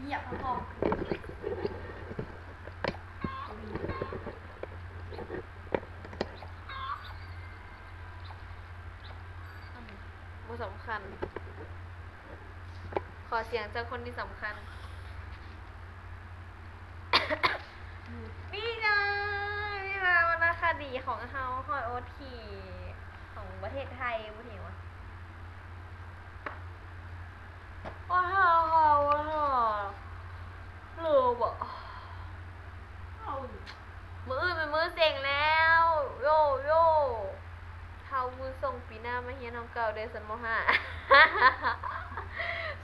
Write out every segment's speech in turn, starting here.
เงียบพอบ่สำคัญ ขอเสียงจากคนที่สำคัญ นี่เลยนี่มาวรรณคดีของเฮาฮอดโอทีของประเทศไทยบ่ถิวะว่าเฮาหรือบ่ เอา มื้ออื่นเป็นมื้อเซ็งแล้ว โยโย่เฮามือส่งปีหน้ามาเฮียนเฮาเก่าเด้อสันมห้า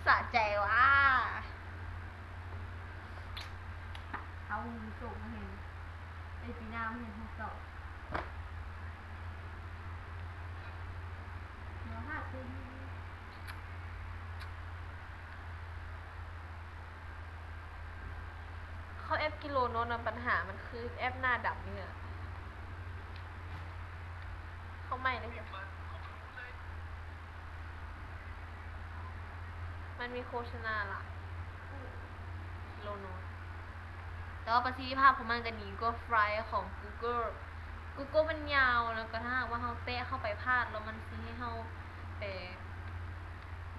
สะใจว่ะ เอาส่งมาเห็นไอปีหน้ามาเห็นของเก่าเนาะค่ะคือ เขาแอปกิโลโน้ตนะปัญหามันคือแอปหน้าดับนี่อะเขาไม่เลยจ้ะมันมีโฆษณาล่ะกิโลโน้ตแต่ว่าประสิทธิภาพของมันก็ดีกว่าไฟล์ของ Google มันยาวแล้วก็ถ้าหากว่าเราแตะเข้าไปพลาดแล้วมันสิให้เรา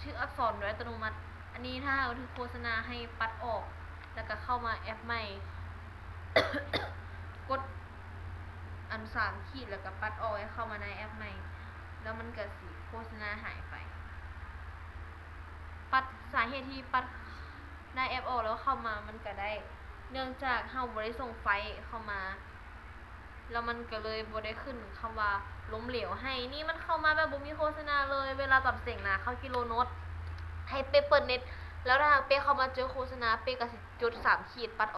ชื่ออักษรโดยอัตโนมัติ อันนี้ถ้าเราถือโฆษณาให้ปัดออก แล้วก็เข้ามาแอปใหม่ กดอัน3 ขีดแล้วก็ปัดออกให้เข้ามาในแอปใหม่ แล้วมันก็สิโฆษณาหายไป ปัดสาเหตุที่ปัดในแอปออกแล้วเข้ามามันก็ได้ เนื่องจากเราบ่ได้ส่งไฟล์เข้ามา แล้วมันก็เลยบ่ได้ขึ้นคำว่าล้มเหลวให้ นี่มันเข้ามาแบบบ่มีโฆษณาเลย เวลาตัดเสียงนะเข้ากิโลโน้ตให้เปเปิดเน็ต แล้วถ้าหากเป้เข้ามาเจอโฆษณาเป้ก็สิจด3 ขีดปัดออก